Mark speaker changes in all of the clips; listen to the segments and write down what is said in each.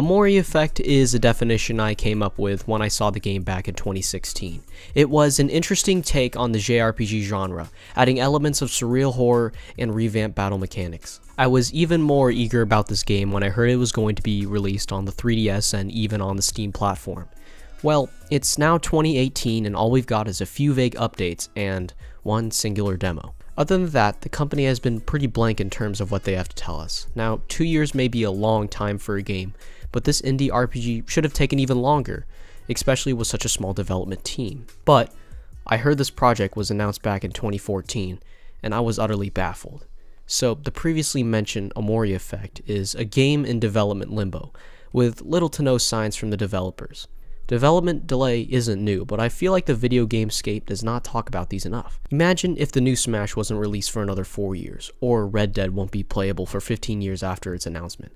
Speaker 1: Omori effect is a definition I came up with when I saw the game back in 2016. It was an interesting take on the JRPG genre, adding elements of surreal horror and revamped battle mechanics. I was even more eager about this game when I heard it was going to be released on the 3DS and even on the Steam platform. Well, it's now 2018 and all we've got is a few vague updates and one singular demo. Other than that, the company has been pretty blank in terms of what they have to tell us. Now, 2 years may be a long time for a game, but this indie RPG should have taken even longer, especially with such a small development team. But I heard this project was announced back in 2014, and I was utterly baffled. So the previously mentioned Omori effect is a game in development limbo, with little to no signs from the developers. Development delay isn't new, but I feel like the video gamescape does not talk about these enough. Imagine if the new Smash wasn't released for another 4 years, or Red Dead won't be playable for 15 years after its announcement.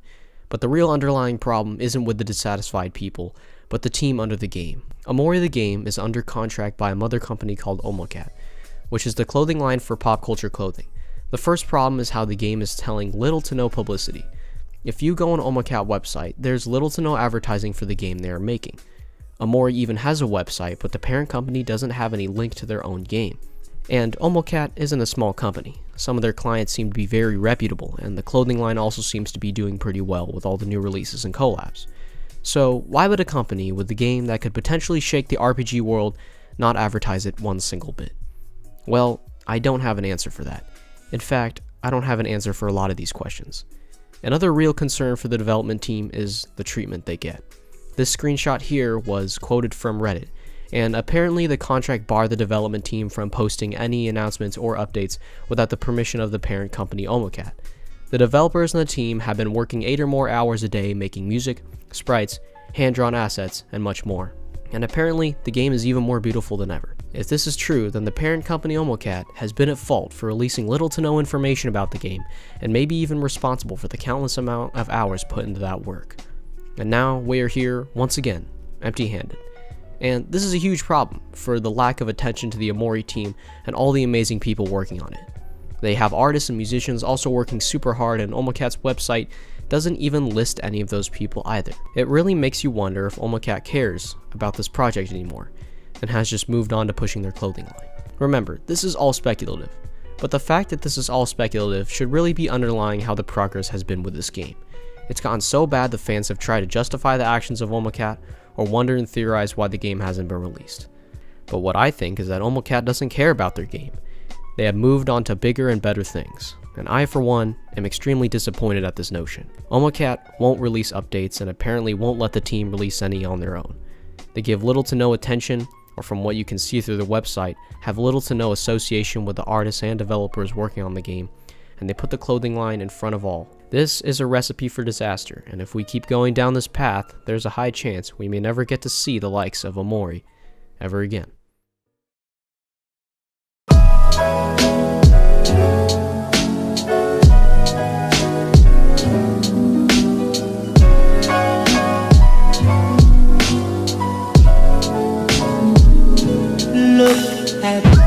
Speaker 1: But the real underlying problem isn't with the dissatisfied people, but the team under the game. Omori the game is under contract by a mother company called Omori, which is the clothing line for pop culture clothing. The first problem is how the game is telling little to no publicity. If you go on Omori website, there's little to no advertising for the game they are making. Omori even has a website, but the parent company doesn't have any link to their own game. And Omori isn't a small company. Some of their clients seem to be very reputable, and the clothing line also seems to be doing pretty well with all the new releases and collabs. So why would a company with a game that could potentially shake the RPG world not advertise it one single bit? Well, I don't have an answer for that. In fact, I don't have an answer for a lot of these questions. Another real concern for the development team is the treatment they get. This screenshot here was quoted from Reddit, and apparently the contract barred the development team from posting any announcements or updates without the permission of the parent company Omori. The developers and the team have been working 8 or more hours a day making music, sprites, hand-drawn assets, and much more. And apparently, the game is even more beautiful than ever. If this is true, then the parent company Omori has been at fault for releasing little to no information about the game, and maybe even responsible for the countless amount of hours put into that work. And now we are here, once again, empty-handed. And this is a huge problem for the lack of attention to the Omori team and all the amazing people working on it. They have artists and musicians also working super hard, and Omori's website doesn't even list any of those people either. It really makes you wonder if Omori cares about this project anymore, and has just moved on to pushing their clothing line. Remember, this is all speculative, but the fact that this is all speculative should really be underlying how the progress has been with this game. It's gotten so bad the fans have tried to justify the actions of Omori, or wonder and theorize why the game hasn't been released. But what I think is that Omori doesn't care about their game. They have moved on to bigger and better things, and I for one am extremely disappointed at this notion. Omori won't release updates and apparently won't let the team release any on their own. They give little to no attention, or from what you can see through the website, have little to no association with the artists and developers working on the game, and they put the clothing line in front of all. This is a recipe for disaster, and if we keep going down this path, there's a high chance we may never get to see the likes of Omori ever again.
Speaker 2: Look at